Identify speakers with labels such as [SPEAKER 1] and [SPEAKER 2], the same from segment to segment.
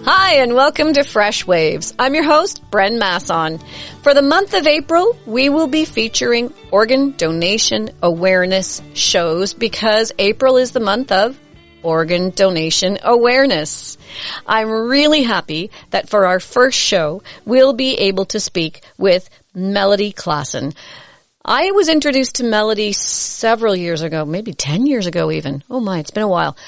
[SPEAKER 1] Hi, and welcome to Fresh Waves. I'm your host, Bren Masson. For the month of April, we will be featuring organ donation awareness shows because April is the month of organ donation awareness. I'm really happy that for our first show, we'll be able to speak with Melody Klassen. I was introduced to Melody several years ago, maybe 10 years ago even. Oh my, it's been a while.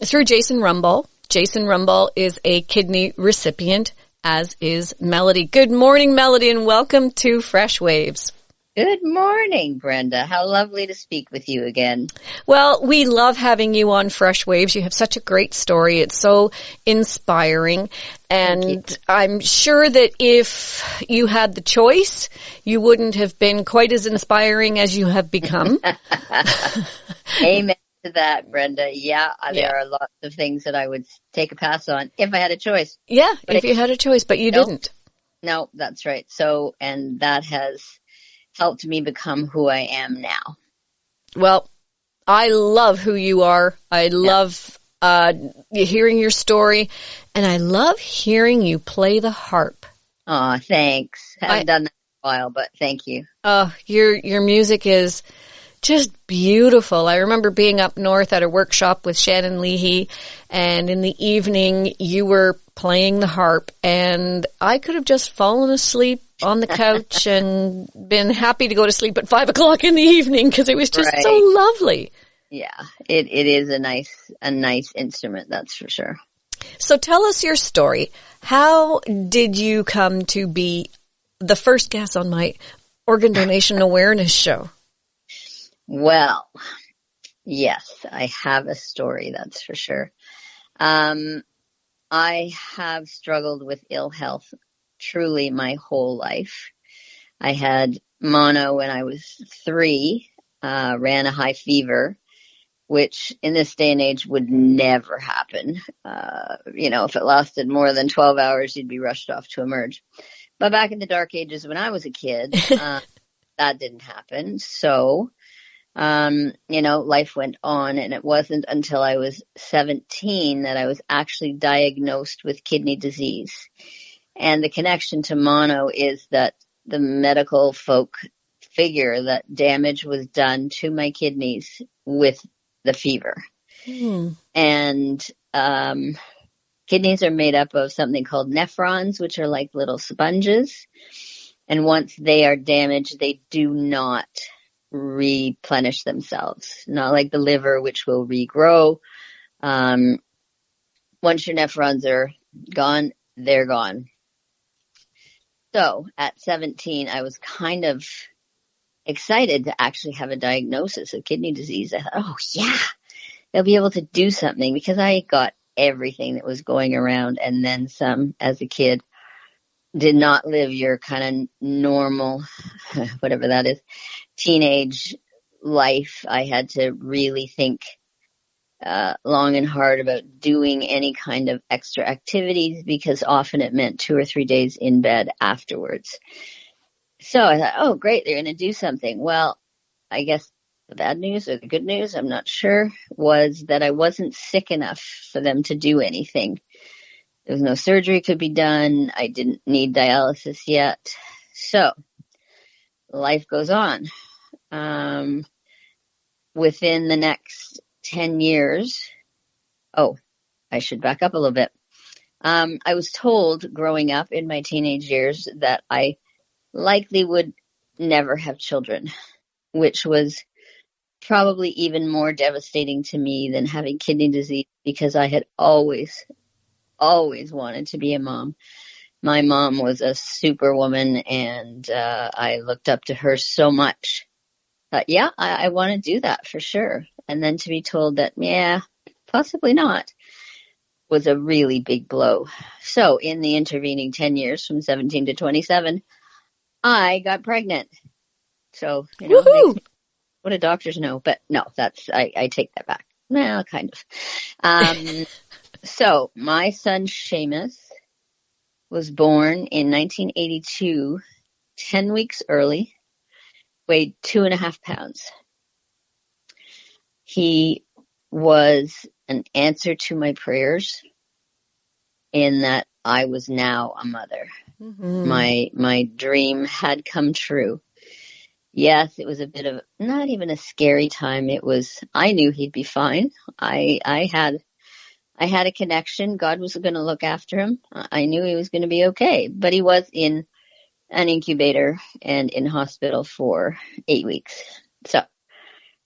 [SPEAKER 1] Through Jason Rumball. Jason Rumball is a kidney recipient, as is Melody. Good morning, Melody, and welcome to Fresh Waves.
[SPEAKER 2] Good morning, Brenda. How lovely to speak with you again.
[SPEAKER 1] Well, we love having you on Fresh Waves. You have such a great story. It's so inspiring. And I'm sure that if you had the choice, you wouldn't have been quite as inspiring as you have become.
[SPEAKER 2] Amen to that, Brenda. Yeah, there are lots of things that I would take a pass on if I had a choice.
[SPEAKER 1] Yeah, but if you had a choice, but you didn't.
[SPEAKER 2] No, that's right. So, and that has helped me become who I am now.
[SPEAKER 1] Well, I love who you are. I love hearing your story, and I love hearing you play the harp.
[SPEAKER 2] Oh, thanks. Haven't done that in a while, but thank you.
[SPEAKER 1] Your music is just beautiful. I remember being up north at a workshop with Shannon Leahy, and in the evening you were playing the harp, and I could have just fallen asleep on the couch and been happy to go to sleep at 5 o'clock in the evening because it was just so lovely.
[SPEAKER 2] Yeah, it is a nice instrument, that's for sure.
[SPEAKER 1] So tell us your story. How did you come to be the first guest on my organ donation awareness show?
[SPEAKER 2] Well, yes, I have a story, that's for sure. I have struggled with ill health truly my whole life. I had mono when I was 3, ran a high fever, which in this day and age would never happen. If it lasted more than 12 hours, you'd be rushed off to emerge. But back in the dark ages when I was a kid, that didn't happen. So, life went on, and it wasn't until I was 17 that I was actually diagnosed with kidney disease. And the connection to mono is that the medical folk figure that damage was done to my kidneys with the fever. And kidneys are made up of something called nephrons, which are like little sponges. And once they are damaged, they do not replenish themselves, not like the liver, which will regrow. Once your nephrons are gone, they're gone. So at 17, I was kind of excited to actually have a diagnosis of kidney disease. I thought, oh yeah, they'll be able to do something, because I got everything that was going around and then some as a kid. Did not live your kind of normal, whatever that is, teenage life. I had to really think long and hard about doing any kind of extra activities, because often it meant 2 or 3 days in bed afterwards. So I thought, oh, great, they're going to do something. Well, I guess the bad news or the good news, I'm not sure, was that I wasn't sick enough for them to do anything. There was no surgery could be done. I didn't need dialysis yet. So life goes on. Within the next 10 years, I should back up a little bit. I was told growing up in my teenage years that I likely would never have children, which was probably even more devastating to me than having kidney disease, because I had always wanted to be a mom. My mom was a superwoman, and I looked up to her so much. Yeah, I want to do that for sure. And then to be told that, yeah, possibly not, was a really big blow. So in the intervening 10 years, from 17 to 27, I got pregnant. So, what do doctors know? But no, I take that back. Well, kind of. So my son Seamus was born in 1982, 10 weeks early, weighed 2.5 pounds. He was an answer to my prayers. in that I was now a mother. My dream had come true. Yes, it was a bit of not even a scary time. I knew he'd be fine. I had a connection. God was going to look after him. I knew he was going to be okay, but he was in an incubator and in hospital for 8 weeks. So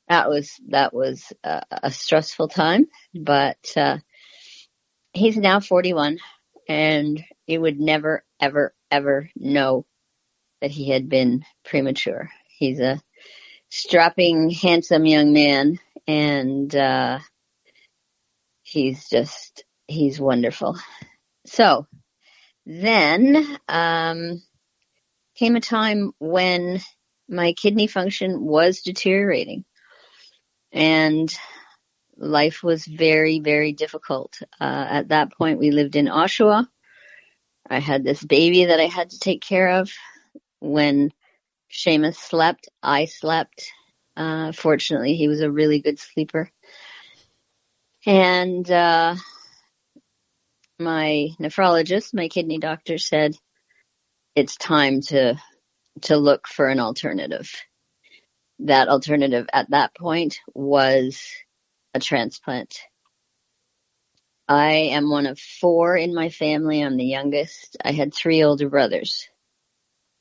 [SPEAKER 2] that was a stressful time, but he's now 41, and you would never, ever, ever know that he had been premature. He's a strapping, handsome young man, and he's wonderful. So then came a time when my kidney function was deteriorating, and life was very, very difficult. At that point, we lived in Oshawa. I had this baby that I had to take care of. When Seamus slept, I slept. Fortunately, he was a really good sleeper. And my nephrologist, my kidney doctor, said it's time to look for an alternative. That alternative at that point was a transplant. I am one of 4 in my family. I'm the youngest. I had 3 older brothers.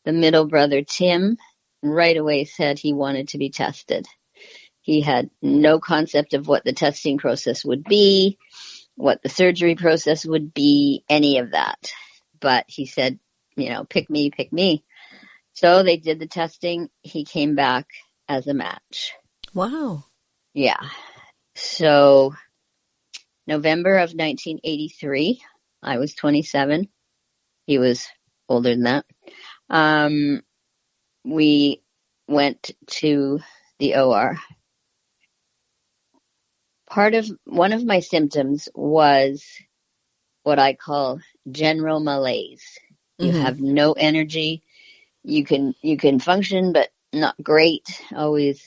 [SPEAKER 2] The middle brother, Tim, right away said he wanted to be tested. He had no concept of what the testing process would be, what the surgery process would be, any of that. But he said, pick me, pick me. So they did the testing. He came back as a match.
[SPEAKER 1] Wow.
[SPEAKER 2] Yeah. So November of 1983, I was 27. He was older than that. We went to the OR. One of my symptoms was what I call general malaise. You have no energy. You can function, but not great. Always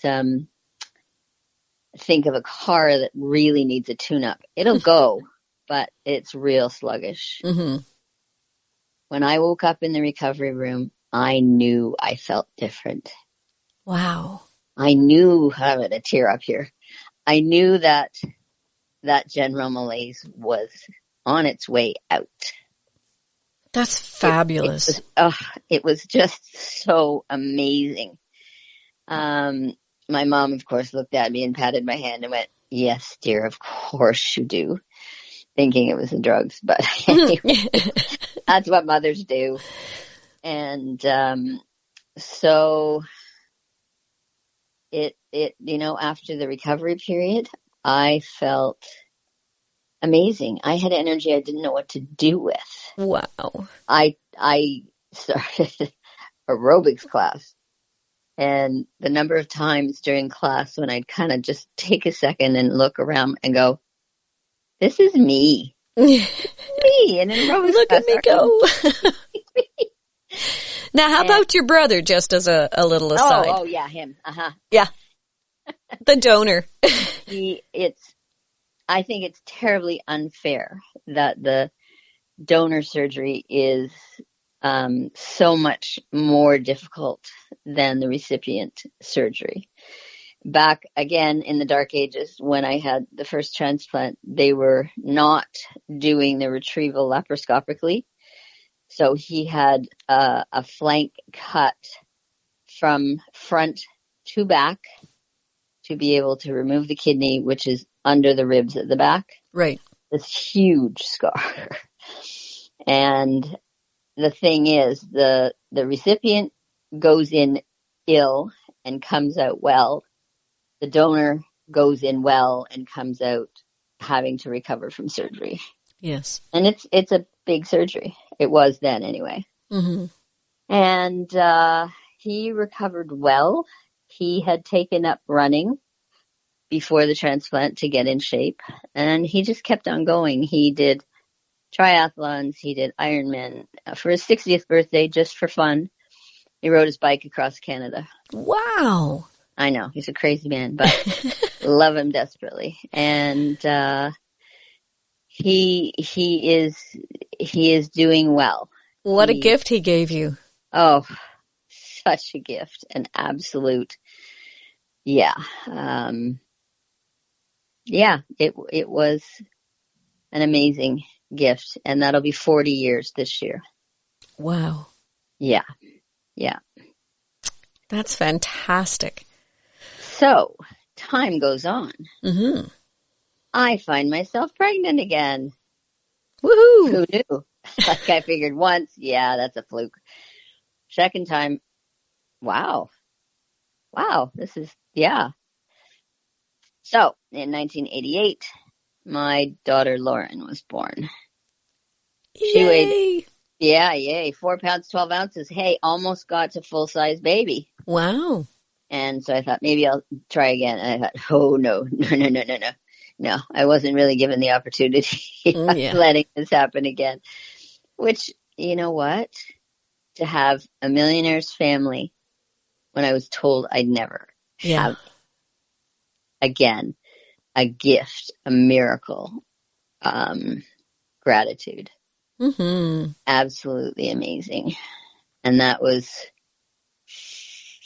[SPEAKER 2] think of a car that really needs a tune-up. It'll go, but it's real sluggish. When I woke up in the recovery room, I knew I felt different.
[SPEAKER 1] Wow.
[SPEAKER 2] I knew, I'm going to tear up here. I knew that general malaise was on its way out.
[SPEAKER 1] That's fabulous.
[SPEAKER 2] It was just so amazing. My mom, of course, looked at me and patted my hand and went, "Yes, dear, of course you do," thinking it was the drugs. But anyway, that's what mothers do. And so it after the recovery period, I felt amazing. I had energy I didn't know what to do with.
[SPEAKER 1] Wow.
[SPEAKER 2] I started aerobics class, and the number of times during class when I'd kind of just take a second and look around and go, "This is me." Me in an aerobics
[SPEAKER 1] Look
[SPEAKER 2] class.
[SPEAKER 1] at me go. Now, how about your brother, just as a little aside?
[SPEAKER 2] Oh yeah, him.
[SPEAKER 1] Yeah. The donor.
[SPEAKER 2] I think it's terribly unfair that the donor surgery is so much more difficult than the recipient surgery. Back again in the dark ages, when I had the first transplant, they were not doing the retrieval laparoscopically. So he had a flank cut from front to back to be able to remove the kidney, which is under the ribs at the back.
[SPEAKER 1] Right.
[SPEAKER 2] This huge scar. And the thing is, the recipient goes in ill and comes out well. The donor goes in well and comes out having to recover from surgery.
[SPEAKER 1] Yes.
[SPEAKER 2] And it's a big surgery. It was then anyway. And he recovered well. He had taken up running before the transplant to get in shape, and he just kept on going. He did triathlons. He did Ironman. For his 60th birthday, just for fun, he rode his bike across Canada.
[SPEAKER 1] Wow.
[SPEAKER 2] I know, he's a crazy man, but love him desperately. And he is he is doing well.
[SPEAKER 1] What a gift he gave you.
[SPEAKER 2] Oh, such a gift. An absolute, yeah. Yeah, it was an amazing gift. And that'll be 40 years this year.
[SPEAKER 1] Wow.
[SPEAKER 2] Yeah. Yeah.
[SPEAKER 1] That's fantastic.
[SPEAKER 2] So time goes on.
[SPEAKER 1] Mm-hmm.
[SPEAKER 2] I find myself pregnant again.
[SPEAKER 1] Woohoo!
[SPEAKER 2] Who knew? Like I figured once, yeah, that's a fluke. Second time, wow, this is, yeah. So in 1988, my daughter Lauren was born. She weighed, yay, 4 pounds, 12 ounces. Hey, almost got to full size baby.
[SPEAKER 1] Wow.
[SPEAKER 2] And so I thought maybe I'll try again. And I thought, oh no. No, I wasn't really given the opportunity of letting this happen again. Which, you know what? To have a millionaire's family when I was told I'd never have again, a gift, a miracle, gratitude.
[SPEAKER 1] Mm-hmm.
[SPEAKER 2] Absolutely amazing. And that was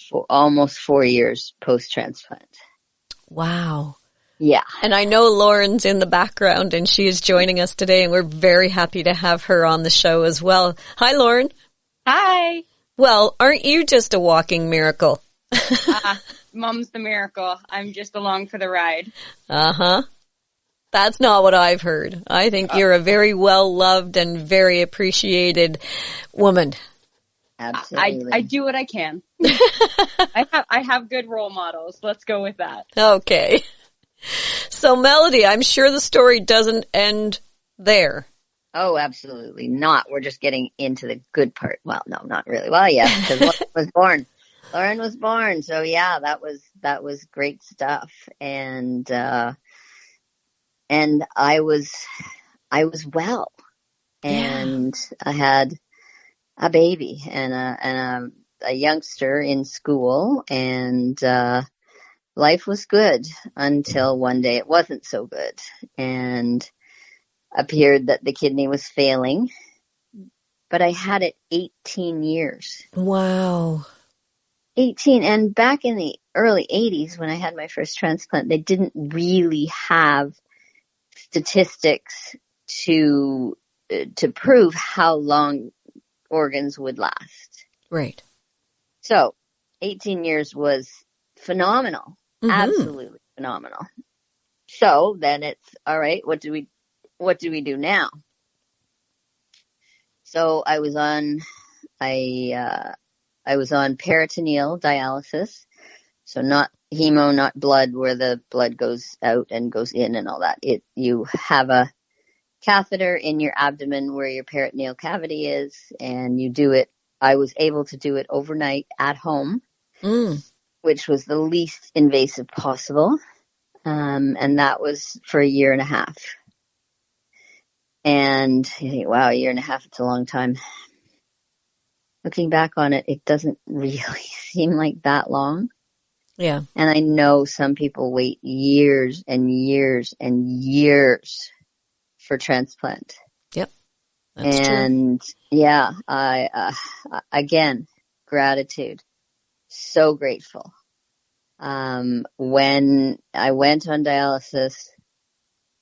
[SPEAKER 2] for almost 4 years post-transplant.
[SPEAKER 1] Wow.
[SPEAKER 2] Yeah.
[SPEAKER 1] And I know Lauren's in the background and she is joining us today and we're very happy to have her on the show as well. Hi, Lauren.
[SPEAKER 3] Hi.
[SPEAKER 1] Well, aren't you just a walking miracle?
[SPEAKER 3] Mom's the miracle. I'm just along for the ride.
[SPEAKER 1] Uh-huh. That's not what I've heard. I think you're a very well-loved and very appreciated woman.
[SPEAKER 2] Absolutely.
[SPEAKER 3] I do what I can. I have good role models. Let's go with that.
[SPEAKER 1] Okay. So, Melody, I'm sure the story doesn't end there.
[SPEAKER 2] Oh, absolutely not. We're just getting into the good part. Well, no, not really. Well, yeah, because Lauren was born. Lauren was born. So yeah, that was great stuff. And I was well, and I had a baby and a youngster in school, and life was good until one day it wasn't so good, and appeared that the kidney was failing, but I had it 18 years.
[SPEAKER 1] Wow.
[SPEAKER 2] 18. And back in the early 80s when I had my first transplant, they didn't really have statistics to prove how long organs would last.
[SPEAKER 1] Right.
[SPEAKER 2] So 18 years was phenomenal. Mm-hmm. Absolutely phenomenal. So then it's all right. What do we do now? So I was on peritoneal dialysis. So not hemo, not blood, where the blood goes out and goes in and all that. You have a catheter in your abdomen where your peritoneal cavity is, and you do it. I was able to do it overnight at home, which was the least invasive possible. And that was for 1.5 years. And you think, wow, 1.5 years, it's a long time. Looking back on it, it doesn't really seem like that long.
[SPEAKER 1] Yeah. And
[SPEAKER 2] I know some people wait years and years and years for transplant.
[SPEAKER 1] Yep. That's true.
[SPEAKER 2] Yeah, again, gratitude. So grateful. When I went on dialysis,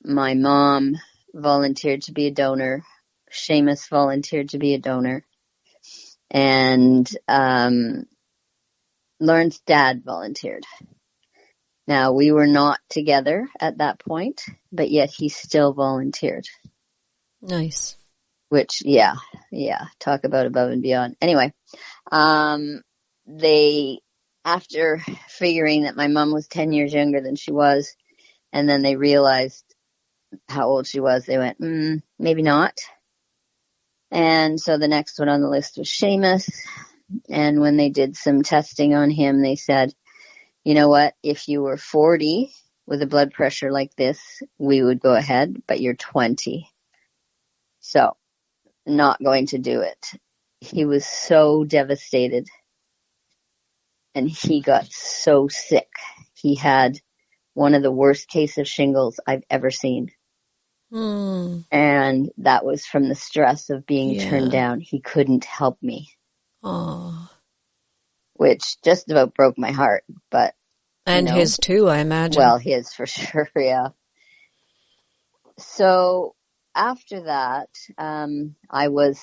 [SPEAKER 2] my mom volunteered to be a donor. Seamus volunteered to be a donor. And Lauren's dad volunteered. Now, we were not together at that point, but yet he still volunteered.
[SPEAKER 1] Nice.
[SPEAKER 2] Which, yeah, talk about above and beyond. Anyway, they, after figuring that my mom was 10 years younger than she was, and then they realized how old she was, they went, maybe not. And so the next one on the list was Seamus. And when they did some testing on him, they said, you know what, if you were 40 with a blood pressure like this, we would go ahead, but you're 20. So, not going to do it. He was so devastated. And he got so sick. He had one of the worst cases of shingles I've ever seen. And that was from the stress of being turned down. He couldn't help me.
[SPEAKER 1] Oh.
[SPEAKER 2] Which just about broke my heart, but.
[SPEAKER 1] And his too, I imagine.
[SPEAKER 2] Well, his for sure, yeah. So after that, I was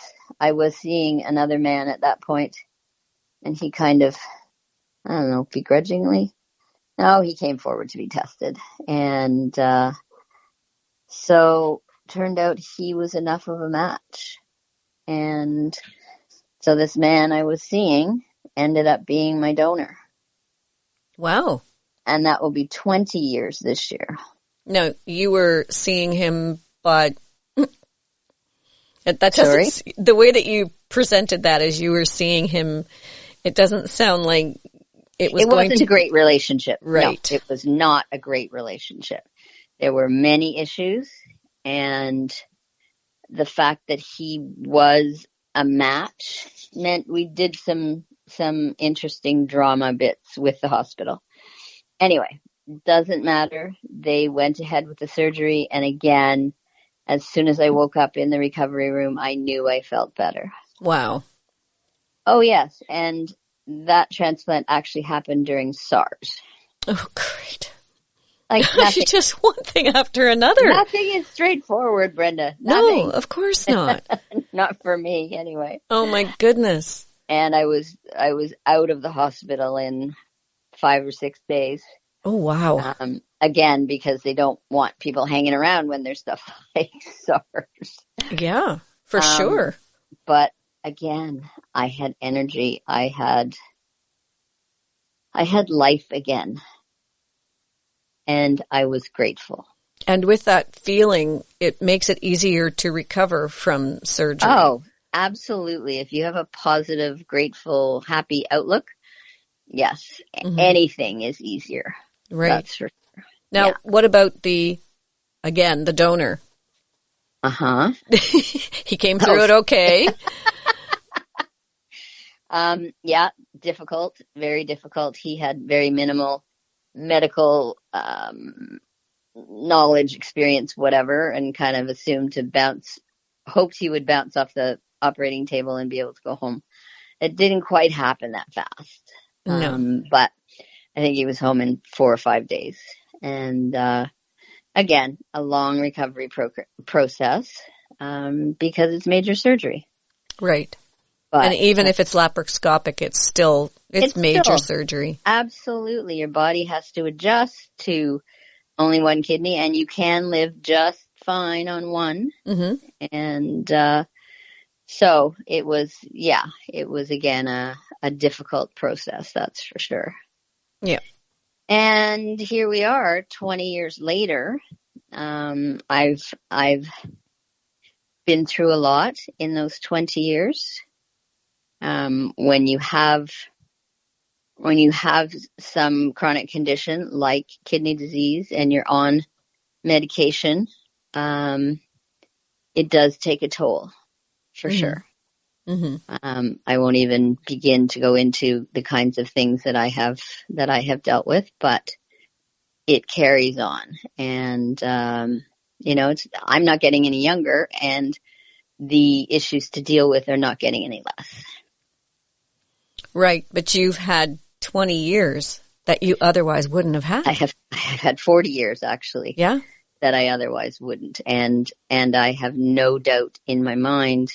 [SPEAKER 2] seeing another man at that point, and he kind of, I don't know, begrudgingly. No, he came forward to be tested. And so turned out he was enough of a match. And so this man I was seeing ended up being my donor.
[SPEAKER 1] Wow.
[SPEAKER 2] And that will be 20 years this year.
[SPEAKER 1] No, you were seeing him, but that doesn't,
[SPEAKER 2] Sorry?
[SPEAKER 1] the way that you presented that as you were seeing him, it doesn't sound like it wasn't
[SPEAKER 2] a great relationship.
[SPEAKER 1] Right.
[SPEAKER 2] No, it was not a great relationship. There were many issues, and the fact that he was a match meant we did some interesting drama bits with the hospital. Anyway, doesn't matter. They went ahead with the surgery, and again, as soon as I woke up in the recovery room, I knew I felt better.
[SPEAKER 1] Wow.
[SPEAKER 2] Oh, yes, and that transplant actually happened during SARS.
[SPEAKER 1] Oh, great.
[SPEAKER 2] Like nothing.
[SPEAKER 1] Just one thing after another.
[SPEAKER 2] Nothing is straightforward, Brenda. Nothing.
[SPEAKER 1] No, of course not.
[SPEAKER 2] Not for me, anyway.
[SPEAKER 1] Oh my goodness.
[SPEAKER 2] And I was out of the hospital in 5 or 6 days.
[SPEAKER 1] Oh wow.
[SPEAKER 2] Again, because they don't want people hanging around when there's stuff like SARS.
[SPEAKER 1] Yeah, for sure.
[SPEAKER 2] But again, I had energy. I had life again. And I was grateful.
[SPEAKER 1] And with that feeling, it makes it easier to recover from surgery.
[SPEAKER 2] Oh, absolutely. If you have a positive, grateful, happy outlook, yes, anything is easier.
[SPEAKER 1] Right.
[SPEAKER 2] That's for sure.
[SPEAKER 1] Now, what about the donor?
[SPEAKER 2] Uh-huh.
[SPEAKER 1] He came through it okay.
[SPEAKER 2] Yeah, difficult, very difficult. He had very minimal medical knowledge, experience, whatever, and kind of assumed hoped he would bounce off the operating table and be able to go home. It didn't quite happen that fast.
[SPEAKER 1] No.
[SPEAKER 2] But I think he was home in 4 or 5 days. And again, a long recovery process because it's major surgery.
[SPEAKER 1] Right.
[SPEAKER 2] But,
[SPEAKER 1] and even if it's laparoscopic, it's major surgery.
[SPEAKER 2] Absolutely. Your body has to adjust to only one kidney, and you can live just fine on one. Mm-hmm. And so it was again a difficult process, that's for sure.
[SPEAKER 1] Yeah.
[SPEAKER 2] And here we are 20 years later. I've been through a lot in those 20 years. When you have some chronic condition like kidney disease and you're on medication, it does take a toll, for sure. Mm-hmm. I won't even begin to go into the kinds of things that I have dealt with, but it carries on. And, I'm not getting any younger, and the issues to deal with are not getting any less.
[SPEAKER 1] Right, but you've had 20 years that you otherwise wouldn't have had.
[SPEAKER 2] I have had 40 years, actually.
[SPEAKER 1] Yeah?
[SPEAKER 2] That I otherwise wouldn't. And I have no doubt in my mind.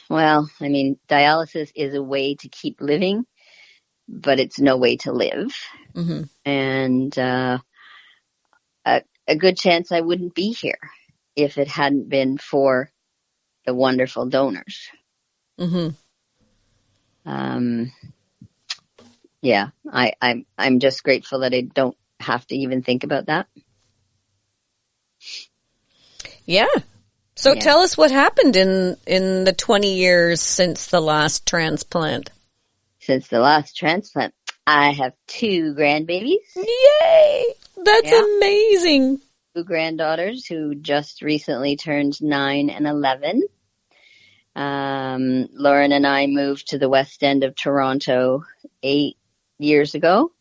[SPEAKER 2] Well, I mean, dialysis is a way to keep living, but it's no way to live. Mm-hmm. And a good chance I wouldn't be here if it hadn't been for the wonderful donors. Mm-hmm. Yeah, I'm just grateful that I don't have to even think about that.
[SPEAKER 1] Yeah. So tell us what happened in the 20 years since the last transplant.
[SPEAKER 2] Since the last transplant, I have 2 grandbabies.
[SPEAKER 1] Yay! That's amazing.
[SPEAKER 2] 2 granddaughters who just recently turned 9 and 11. Lauren and I moved to the west end of Toronto 8 years ago,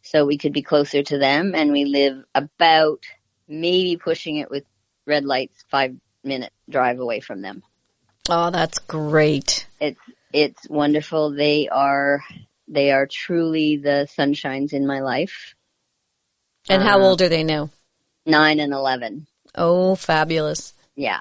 [SPEAKER 2] so we could be closer to them, and we live about maybe pushing it with red lights, 5-minute drive away from them.
[SPEAKER 1] Oh, that's great.
[SPEAKER 2] It's wonderful. They are truly the sunshines in my life.
[SPEAKER 1] And how old are they now?
[SPEAKER 2] 9 and 11.
[SPEAKER 1] Oh, fabulous.
[SPEAKER 2] Yeah.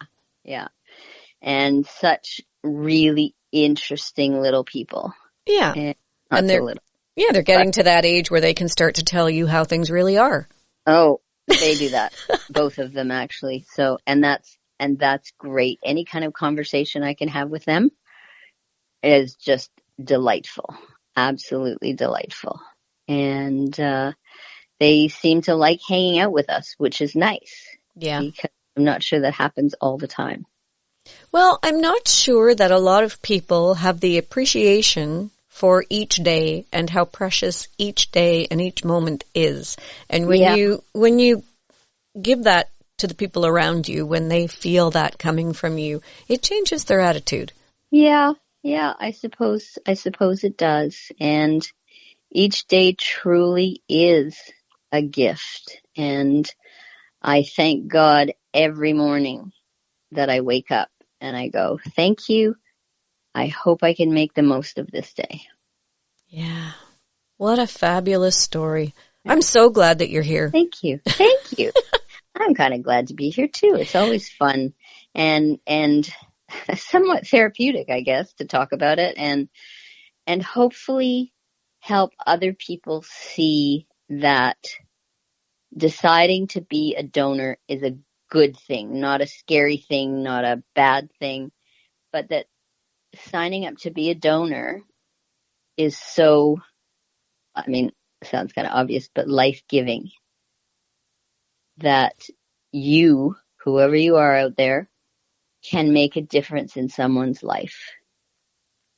[SPEAKER 2] And such really interesting little people.
[SPEAKER 1] Yeah.
[SPEAKER 2] And they're little.
[SPEAKER 1] Yeah, they're getting to that age where they can start to tell you how things really are.
[SPEAKER 2] Oh, they do that. Both of them actually. So, and that's great. Any kind of conversation I can have with them is just delightful. Absolutely delightful. And they seem to like hanging out with us, which is nice.
[SPEAKER 1] Yeah.
[SPEAKER 2] Because I'm not sure that happens all the time.
[SPEAKER 1] Well, I'm not sure that a lot of people have the appreciation for each day and how precious each day and each moment is. And when you give that to the people around you, when they feel that coming from you, it changes their attitude.
[SPEAKER 2] Yeah, I suppose it does. And each day truly is a gift. And I thank God every morning that I wake up and I go, thank you. I hope I can make the most of this day.
[SPEAKER 1] Yeah. What a fabulous story. I'm so glad that you're here.
[SPEAKER 2] Thank you. I'm kind of glad to be here too. It's always fun and somewhat therapeutic, I guess, to talk about it and hopefully help other people see that deciding to be a donor is a good thing, not a scary thing, not a bad thing, but that signing up to be a donor is so, I mean, sounds kind of obvious, but life-giving. That you, whoever you are out there, can make a difference in someone's life.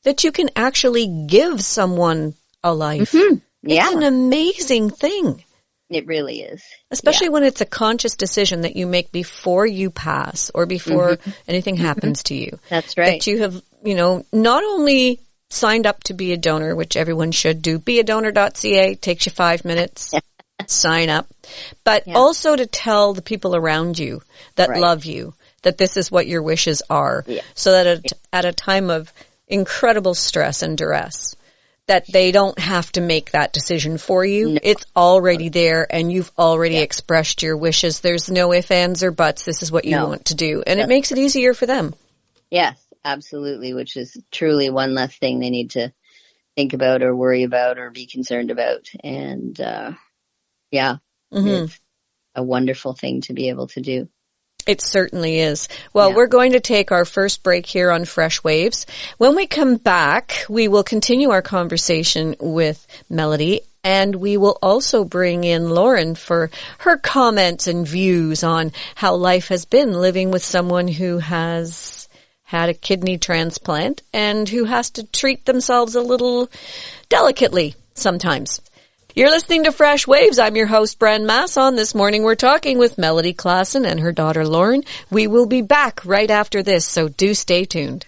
[SPEAKER 1] That you can actually give someone a life.
[SPEAKER 2] Mm-hmm. Yeah.
[SPEAKER 1] It's an amazing thing.
[SPEAKER 2] It really is.
[SPEAKER 1] Especially when it's a conscious decision that you make before you pass or before anything happens to you.
[SPEAKER 2] That's right.
[SPEAKER 1] That you have, not only signed up to be a donor, which everyone should do, beadonor.ca, takes you 5 minutes, sign up, but also to tell the people around you that love you, that this is what your wishes are, so that at a time of incredible stress and duress, that they don't have to make that decision for you. No. It's already there and you've already expressed your wishes. There's no ifs, ands, or buts. This is what you want to do. And it makes it easier for them. Yes,
[SPEAKER 2] absolutely, which is truly one less thing they need to think about or worry about or be concerned about. And, it's a wonderful thing to be able to do.
[SPEAKER 1] It certainly is. Well, we're going to take our first break here on Fresh Waves. When we come back, we will continue our conversation with Melody, and we will also bring in Lauren for her comments and views on how life has been living with someone who has had a kidney transplant and who has to treat themselves a little delicately sometimes. You're listening to Fresh Waves. I'm your host, Bren Masson. This morning we're talking with Melody Klassen and her daughter, Lauren. We will be back right after this, so do stay tuned.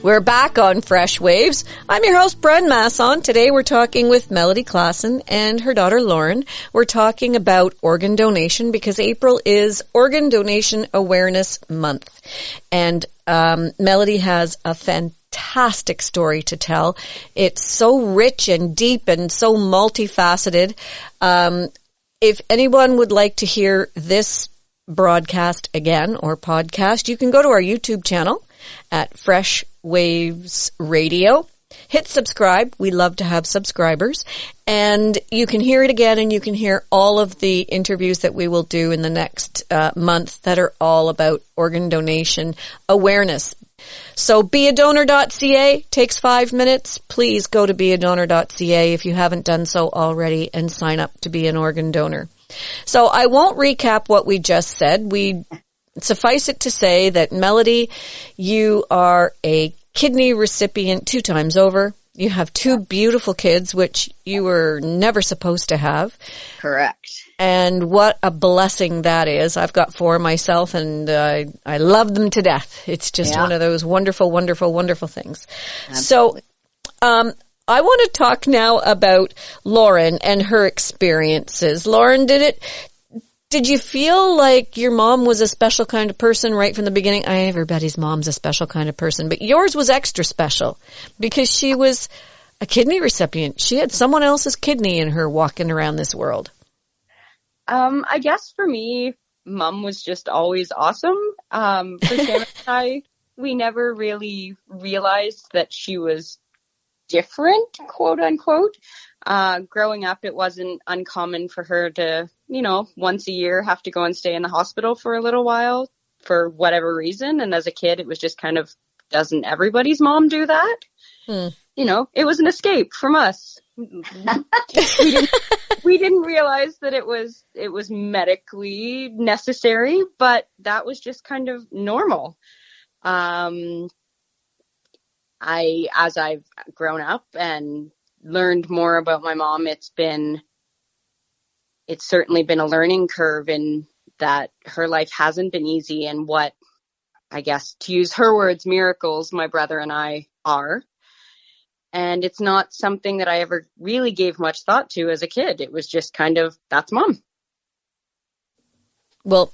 [SPEAKER 1] We're back on Fresh Waves. I'm your host, Bren Masson. Today we're talking with Melody Klassen and her daughter, Lauren. We're talking about organ donation because April is Organ Donation Month. And Melody has a fantastic story to tell. It's so rich and deep and so multifaceted. If anyone would like to hear this broadcast again or podcast, you can go to our YouTube channel at Fresh Waves Radio. Hit subscribe. We love to have subscribers. And you can hear it again and you can hear all of the interviews that we will do in the next month that are all about organ donation awareness. So beadonor.ca takes 5 minutes. Please go to beadonor.ca if you haven't done so already and sign up to be an organ donor. So I won't recap what we just said. Suffice it to say that Melody, you are a kidney recipient 2 times over. You have 2 beautiful kids, which you were never supposed to have.
[SPEAKER 2] Correct.
[SPEAKER 1] And what a blessing that is. I've got 4 myself, and I love them to death. It's just one of those wonderful, wonderful, wonderful things. Absolutely. So I want to talk now about Lauren and her experiences. Lauren, did you feel like your mom was a special kind of person right from the beginning? Everybody's mom's a special kind of person, but yours was extra special because she was a kidney recipient. She had someone else's kidney in her walking around this world.
[SPEAKER 3] I guess for me, Mom was just always awesome. For Shannon and I, we never really realized that she was different, quote unquote. Growing up, it wasn't uncommon for her to, once a year have to go and stay in the hospital for a little while for whatever reason. And as a kid, it was just kind of, doesn't everybody's mom do that? It was an escape from us. we didn't realize that it was medically necessary, but that was just kind of normal. As I've grown up and learned more about my mom, it's certainly been a learning curve in that her life hasn't been easy, and what, I guess, to use her words, miracles my brother and I are. And it's not something that I ever really gave much thought to as a kid. It was just kind of, that's Mom.
[SPEAKER 1] Well,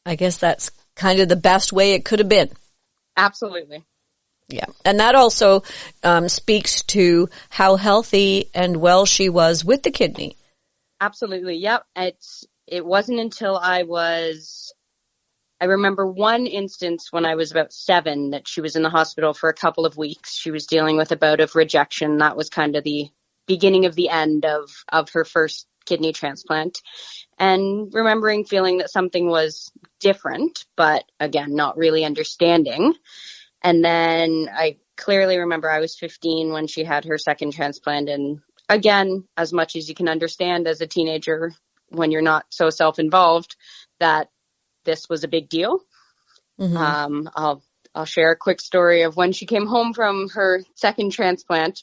[SPEAKER 1] I guess that's kind of the best way it could have been. Absolutely. Yeah. And that also speaks to how healthy and well she was with the kidney.
[SPEAKER 3] Absolutely. Yep. It wasn't until I remember one instance when I was about 7 that she was in the hospital for a couple of weeks. She was dealing with a bout of rejection. That was kind of the beginning of the end of her first kidney transplant. And remembering feeling that something was different, but again, not really understanding. And then I clearly remember I was 15 when she had her second transplant. And again, as much as you can understand as a teenager when you're not so self-involved, that this was a big deal. Mm-hmm. I'll share a quick story of when she came home from her second transplant.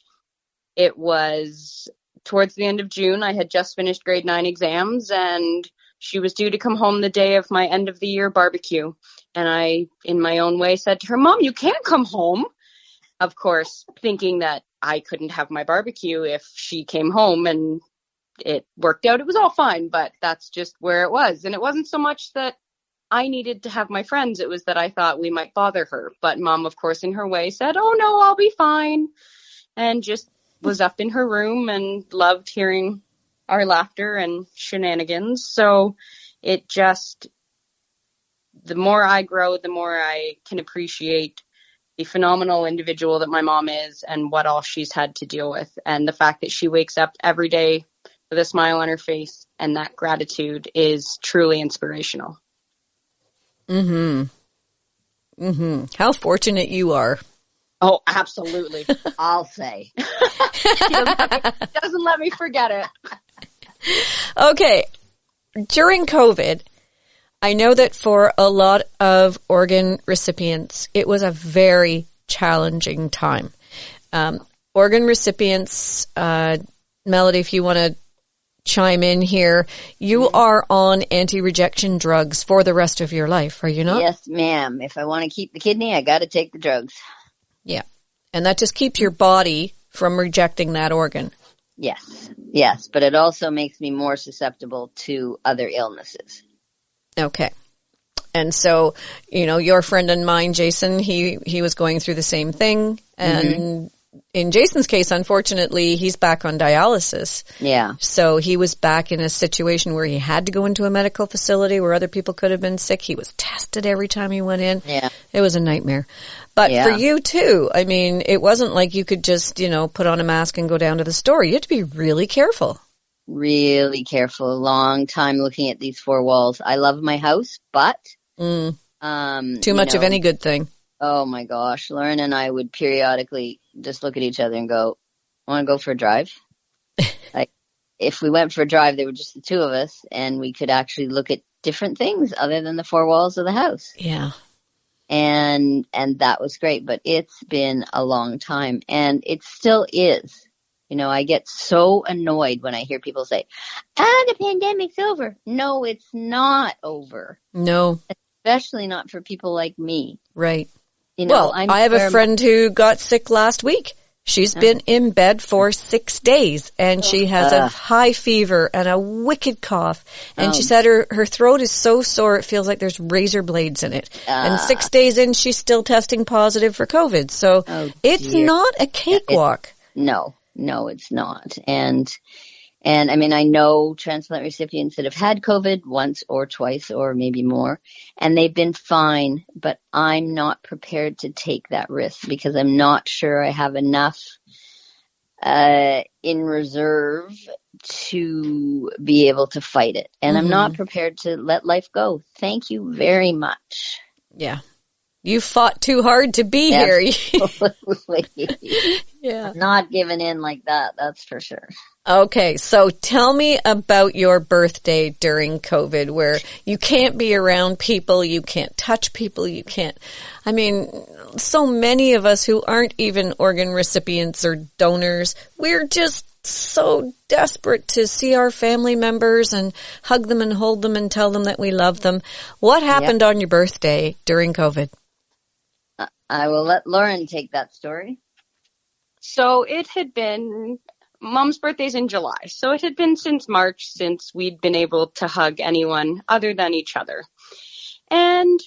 [SPEAKER 3] It was towards the end of June. I had just finished grade 9 exams, and she was due to come home the day of my end of the year barbecue. And I, in my own way, said to her, "Mom, you can't come home." Of course, thinking that I couldn't have my barbecue if she came home, and it worked out. It was all fine, but that's just where it was. And it wasn't so much that I needed to have my friends. It was that I thought we might bother her. But Mom, of course, in her way said, "Oh, no, I'll be fine." And just was up in her room and loved hearing our laughter and shenanigans. So it just, the more I grow, the more I can appreciate the phenomenal individual that my mom is and what all she's had to deal with. And the fact that she wakes up every day with a smile on her face, and that gratitude is truly inspirational.
[SPEAKER 1] Mm-hmm. Mm-hmm. How fortunate you are.
[SPEAKER 3] Oh, absolutely.
[SPEAKER 2] I'll say.
[SPEAKER 3] She doesn't let me forget it.
[SPEAKER 1] Okay. During COVID, I know that for a lot of organ recipients, it was a very challenging time. Organ recipients, Melody, if you want to chime in here, you are on anti-rejection drugs for the rest of your life, are you not?
[SPEAKER 2] Yes, ma'am. If I want to keep the kidney, I got to take the drugs.
[SPEAKER 1] Yeah. And that just keeps your body from rejecting that organ.
[SPEAKER 2] Yes. But it also makes me more susceptible to other illnesses.
[SPEAKER 1] Okay. And so, your friend and mine, Jason, he was going through the same thing. And in Jason's case, unfortunately, he's back on dialysis.
[SPEAKER 2] Yeah.
[SPEAKER 1] So he was back in a situation where he had to go into a medical facility where other people could have been sick. He was tested every time he went in.
[SPEAKER 2] Yeah.
[SPEAKER 1] It was a nightmare. But for you too, I mean, it wasn't like you could just, put on a mask and go down to the store. You had to be really careful.
[SPEAKER 2] Really careful. Long time looking at these 4 walls. I love my house, but
[SPEAKER 1] too much of any good thing.
[SPEAKER 2] Oh my gosh. Lauren and I would periodically just look at each other and go, "Want to go for a drive?" Like, if we went for a drive, there were just the 2 of us, and we could actually look at different things other than the 4 walls of the house.
[SPEAKER 1] Yeah.
[SPEAKER 2] And that was great, but it's been a long time, and it still is. I get so annoyed when I hear people say, the pandemic's over. No, it's not over.
[SPEAKER 1] No.
[SPEAKER 2] Especially not for people like me.
[SPEAKER 1] Right. I have a friend who got sick last week. She's been in bed for 6 days, and she has a high fever and a wicked cough. And she said her throat is so sore it feels like there's razor blades in it. And 6 days in, she's still testing positive for COVID. So it's not a cakewalk.
[SPEAKER 2] No, it's not. And I mean, I know transplant recipients that have had COVID once or twice or maybe more, and they've been fine, but I'm not prepared to take that risk because I'm not sure I have enough in reserve to be able to fight it. And I'm not prepared to let life go. Thank you very much.
[SPEAKER 1] Yeah. You fought too hard to be here.
[SPEAKER 2] Yeah. I'm not giving in like that, that's for sure.
[SPEAKER 1] Okay, so tell me about your birthday during COVID where you can't be around people, you can't touch people, I mean, so many of us who aren't even organ recipients or donors, we're just so desperate to see our family members and hug them and hold them and tell them that we love them. What happened on your birthday during COVID?
[SPEAKER 2] I will let Lauren take that story.
[SPEAKER 3] So it had been, Mom's birthday's in July. So it had been since March since we'd been able to hug anyone other than each other. And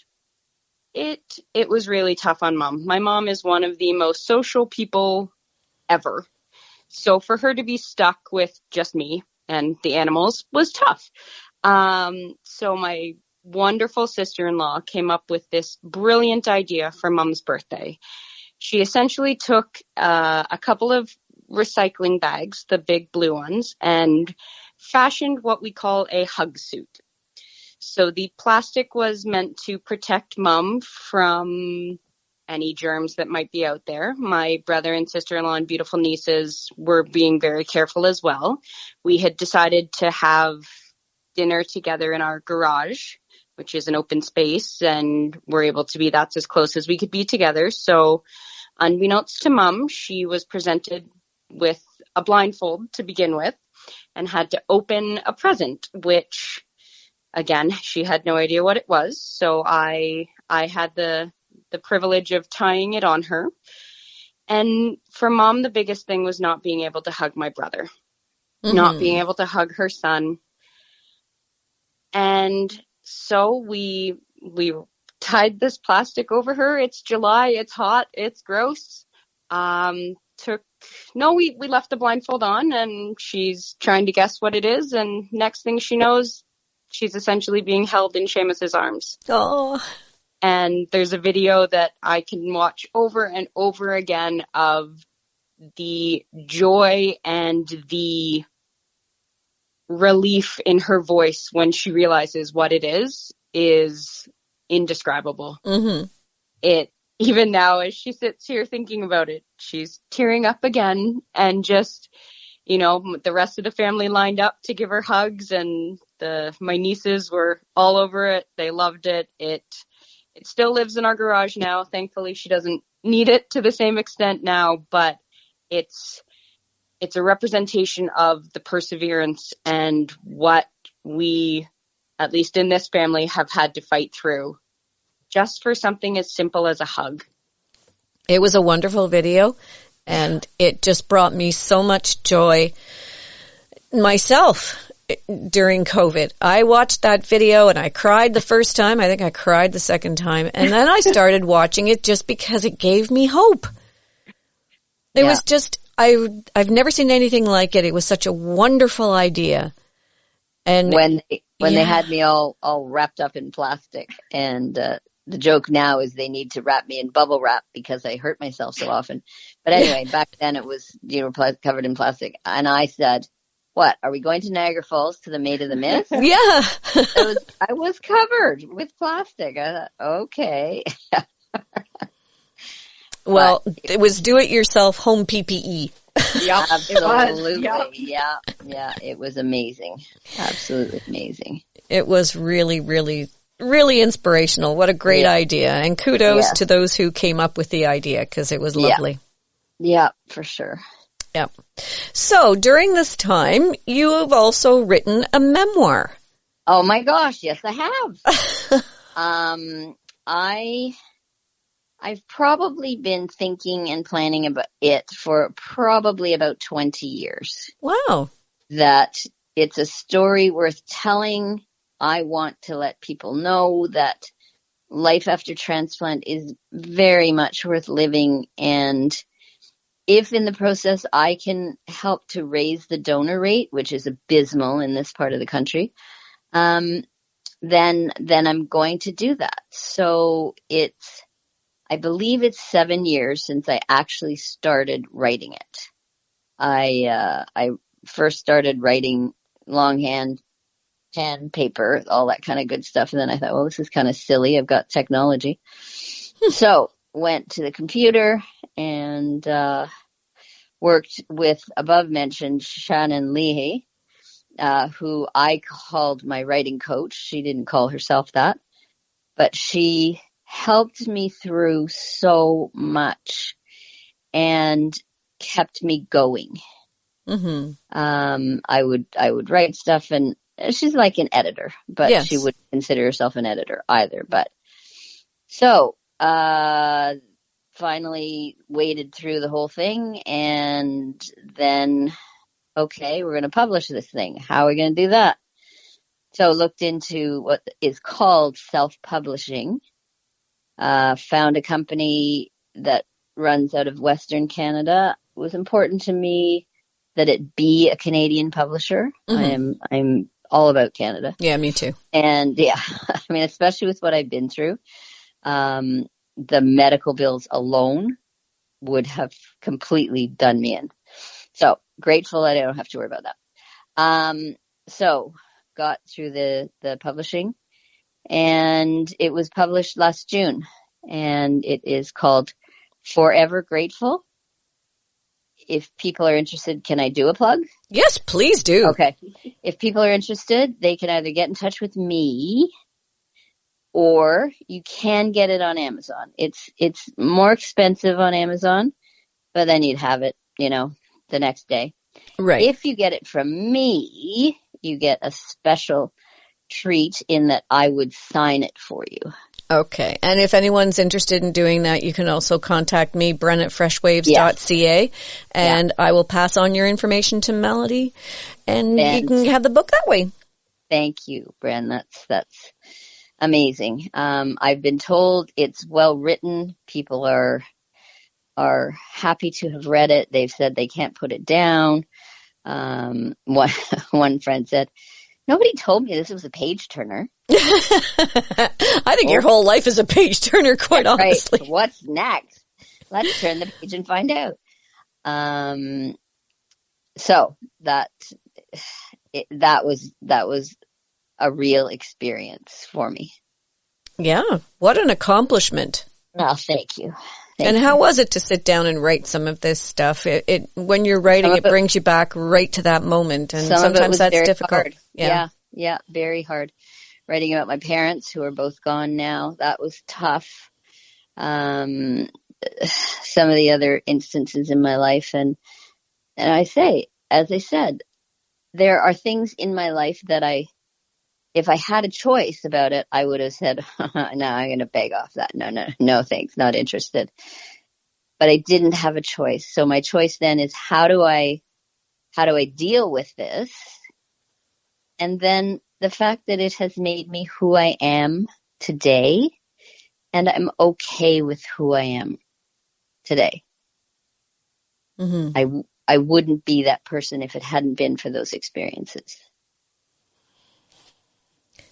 [SPEAKER 3] it was really tough on Mom. My mom is one of the most social people ever. So for her to be stuck with just me and the animals was tough. So my wonderful sister-in-law came up with this brilliant idea for Mom's birthday. She essentially took a couple of recycling bags, the big blue ones, and fashioned what we call a hug suit. So the plastic was meant to protect Mom from any germs that might be out there. My brother and sister-in-law and beautiful nieces were being very careful as well. We had decided to have dinner together in our garage, which is an open space, and we're able to be, that's as close as we could be together. So unbeknownst to Mom, she was presented with a blindfold to begin with and had to open a present, which again, she had no idea what it was. So I had the privilege of tying it on her. And for Mom, the biggest thing was not being able to hug my brother, not being able to hug her son. And so we tied this plastic over her. It's July. It's hot. It's gross. We left the blindfold on and she's trying to guess what it is. And next thing she knows, she's essentially being held in Seamus's arms.
[SPEAKER 1] Oh.
[SPEAKER 3] And there's a video that I can watch over and over again of the joy and the relief in her voice when she realizes what it is indescribable. It, even now as she sits here thinking about it, she's tearing up again, and just, the rest of the family lined up to give her hugs, and my nieces were all over it. They loved it. It still lives in our garage now. Thankfully, she doesn't need it to the same extent now, but it's a representation of the perseverance and what we, at least in this family, have had to fight through just for something as simple as a hug.
[SPEAKER 1] It was a wonderful video, and it just brought me so much joy myself during COVID. I watched that video and I cried the first time. I think I cried the second time. And then I started watching it just because it gave me hope. It was just, I've never seen anything like it. It was such a wonderful idea. And
[SPEAKER 2] when they had me all wrapped up in plastic, and the joke now is they need to wrap me in bubble wrap because I hurt myself so often. But anyway, back then it was, covered in plastic. And I said, what, are we going to Niagara Falls to the Maid of the Mist?
[SPEAKER 1] Yeah.
[SPEAKER 2] I was covered with plastic. I thought, okay.
[SPEAKER 1] Well, it was do-it-yourself home PPE.
[SPEAKER 2] Yep, absolutely. Yeah, it was amazing. Absolutely amazing.
[SPEAKER 1] It was really, really, really inspirational. What a great idea. And kudos to those who came up with the idea, because it was lovely.
[SPEAKER 2] Yeah, for sure.
[SPEAKER 1] Yeah. So during this time, you have also written a memoir.
[SPEAKER 2] Oh my gosh, yes, I have. I I've probably been thinking and planning about it for probably about 20 years.
[SPEAKER 1] Wow.
[SPEAKER 2] That it's a story worth telling. I want to let people know that life after transplant is very much worth living. And if in the process I can help to raise the donor rate, which is abysmal in this part of the country, then I'm going to do that. So I believe it's 7 years since I actually started writing it. I first started writing longhand, pen, paper, all that kind of good stuff. And then I thought, well, this is kind of silly. I've got technology. So went to the computer and worked with above mentioned Shannon Leahy, who I called my writing coach. She didn't call herself that, but she helped me through so much and kept me going.
[SPEAKER 1] Mm-hmm.
[SPEAKER 2] I would write stuff, and she's like an editor, but
[SPEAKER 1] yes.
[SPEAKER 2] She wouldn't consider herself an editor either. But so, finally waded through the whole thing, and then, okay, we're going to publish this thing. How are we going to do that? So looked into what is called self-publishing, found a company that runs out of Western Canada. It was important to me that it be a Canadian publisher.
[SPEAKER 1] Mm-hmm.
[SPEAKER 2] I'm all about Canada.
[SPEAKER 1] Yeah, me too.
[SPEAKER 2] And yeah, I mean, especially with what I've been through, the medical bills alone would have completely done me in. So grateful that I don't have to worry about that. So got through the publishing, and it was published last June, and it is called Forever Grateful. If people are interested, can I do a plug?
[SPEAKER 1] Yes, please do.
[SPEAKER 2] Okay. If people are interested, they can either get in touch with me, or you can get it on Amazon. It's more expensive on Amazon, but then you'd have it, the next day.
[SPEAKER 1] Right.
[SPEAKER 2] If you get it from me, you get a special treat in that I would sign it for you.
[SPEAKER 1] Okay. And if anyone's interested in doing that, you can also contact me, Bren at freshwaves.ca, and I will pass on your information to Melody, and you can have the book that way.
[SPEAKER 2] Thank you, Bren. That's amazing. I've been told it's well written. People are happy to have read it. They've said they can't put it down. One friend said, nobody told me this was a page turner.
[SPEAKER 1] I think your whole life is a page turner, quite honestly.
[SPEAKER 2] Right. What's next? Let's turn the page and find out. So that was a real experience for me.
[SPEAKER 1] Yeah. What an accomplishment.
[SPEAKER 2] Oh, thank you.
[SPEAKER 1] And how was it to sit down and write some of this stuff? It when you're writing, it brings you back right to that moment, and sometimes that's difficult.
[SPEAKER 2] Hard. Yeah, very hard. Writing about my parents, who are both gone now, that was tough. Some of the other instances in my life, and as I said, there are things in my life that if I had a choice about it, I would have said, no, I'm going to beg off that. No, thanks, not interested. But I didn't have a choice. So my choice then is how do I deal with this? And then the fact that it has made me who I am today, and I'm okay with who I am today.
[SPEAKER 1] Mm-hmm.
[SPEAKER 2] I wouldn't be that person if it hadn't been for those experiences.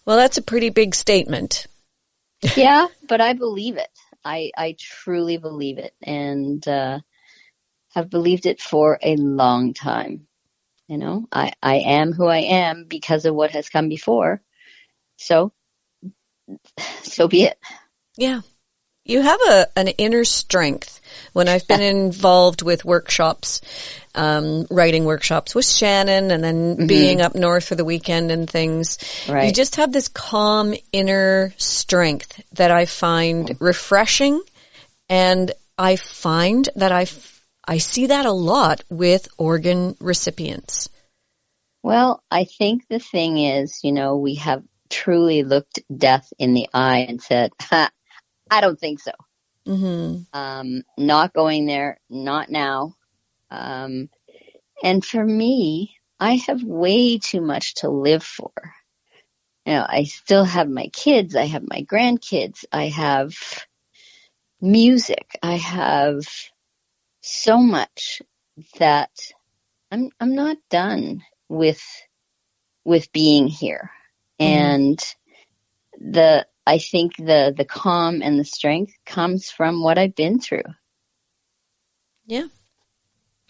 [SPEAKER 1] Well, that's a pretty big statement.
[SPEAKER 2] Yeah, but I believe it. I truly believe it, and have believed it for a long time. I am who I am because of what has come before. So be it.
[SPEAKER 1] Yeah. You have an inner strength. When I've been involved with workshops, writing workshops with Shannon, and then being up north for the weekend and things, you just have this calm inner strength that I find refreshing. And I find that I see that a lot with organ recipients.
[SPEAKER 2] Well, I think the thing is, we have truly looked death in the eye and said, I don't think so. Not going there, not now. And for me, I have way too much to live for. I still have my kids. I have my grandkids. I have music. I have so much that I'm not done with being here. And I think the calm and the strength comes from what I've been through.
[SPEAKER 1] Yeah.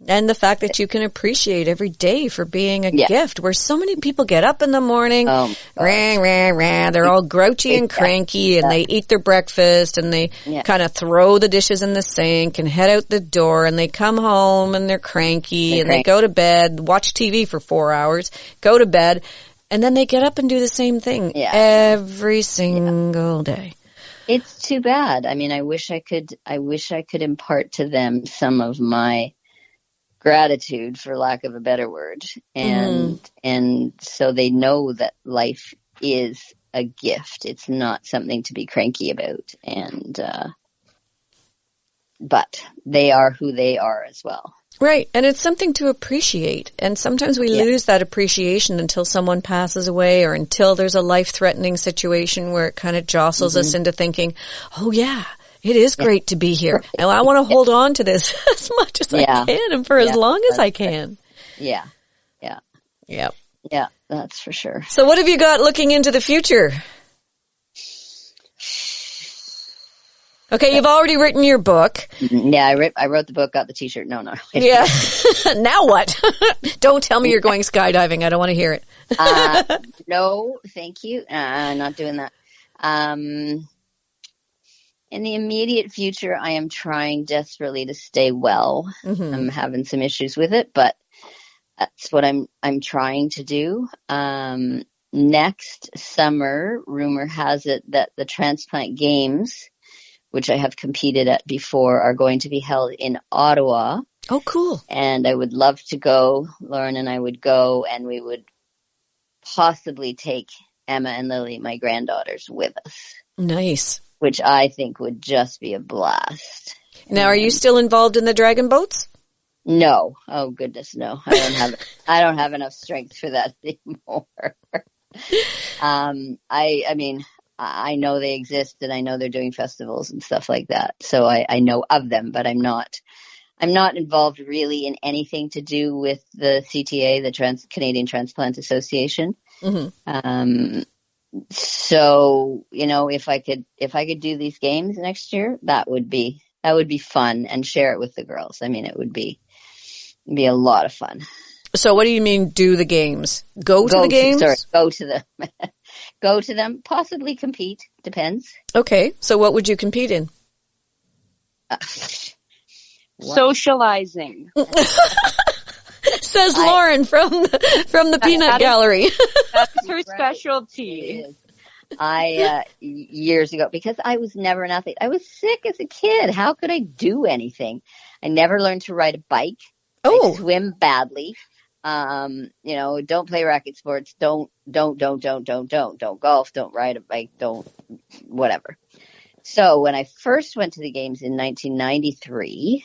[SPEAKER 1] And the fact that you can appreciate every day for being a gift, where so many people get up in the morning, rah, rah, rah, they're all grouchy and cranky, and they eat their breakfast, and they kind of throw the dishes in the sink and head out the door, and they come home and they're cranky, and they go to bed, watch TV for 4 hours, go to bed, and then they get up and do the same thing every single day.
[SPEAKER 2] It's too bad. I mean, I wish I could impart to them some of my gratitude, for lack of a better word. And so they know that life is a gift. It's not something to be cranky about. And, but they are who they are as well.
[SPEAKER 1] Right. And it's something to appreciate. And sometimes we lose that appreciation until someone passes away, or until there's a life-threatening situation where it kind of jostles us into thinking, oh yeah, it is great to be here. And I want to hold on to this as much as I can and for as long as I can.
[SPEAKER 2] Yeah. Yeah.
[SPEAKER 1] Yeah.
[SPEAKER 2] Yeah, that's for sure.
[SPEAKER 1] So what have you got looking into the future? Okay, you've already written your book.
[SPEAKER 2] Yeah, I wrote the book, got the t-shirt. No.
[SPEAKER 1] Yeah. Now what? Don't tell me you're going skydiving. I don't want to hear it.
[SPEAKER 2] No, thank you. Not doing that. In the immediate future, I am trying desperately to stay well. I'm having some issues with it, but that's what I'm trying to do. Next summer, rumor has it that the transplant games, which I have competed at before, are going to be held in Ottawa.
[SPEAKER 1] Oh, cool.
[SPEAKER 2] And I would love to go. Lauren and I would go, and we would possibly take Emma and Lily, my granddaughters, with us. Nice. Which I think would just be a blast.
[SPEAKER 1] Now, are you still involved in the dragon boats?
[SPEAKER 2] No. Oh goodness, no. I don't have enough strength for that anymore. I mean, I know they exist, and I know they're doing festivals and stuff like that. So I know of them, but I'm not involved really in anything to do with the CTA, the Canadian Transplant Association. So, if I could do these games next year, that would be fun, and share it with the girls. I mean, it would be a lot of fun.
[SPEAKER 1] So what do you mean, do the games? Go to the games?
[SPEAKER 2] Go to them, possibly compete, depends.
[SPEAKER 1] Okay. So what would you compete in?
[SPEAKER 3] Socializing.
[SPEAKER 1] Says Lauren from the Peanut Gallery.
[SPEAKER 3] That's her specialty.
[SPEAKER 2] Years ago, because I was never an athlete. I was sick as a kid. How could I do anything? I never learned to ride a bike. I swim badly. Don't play racket sports. Don't golf. Don't ride a bike. Don't whatever. So when I first went to the games in 1993,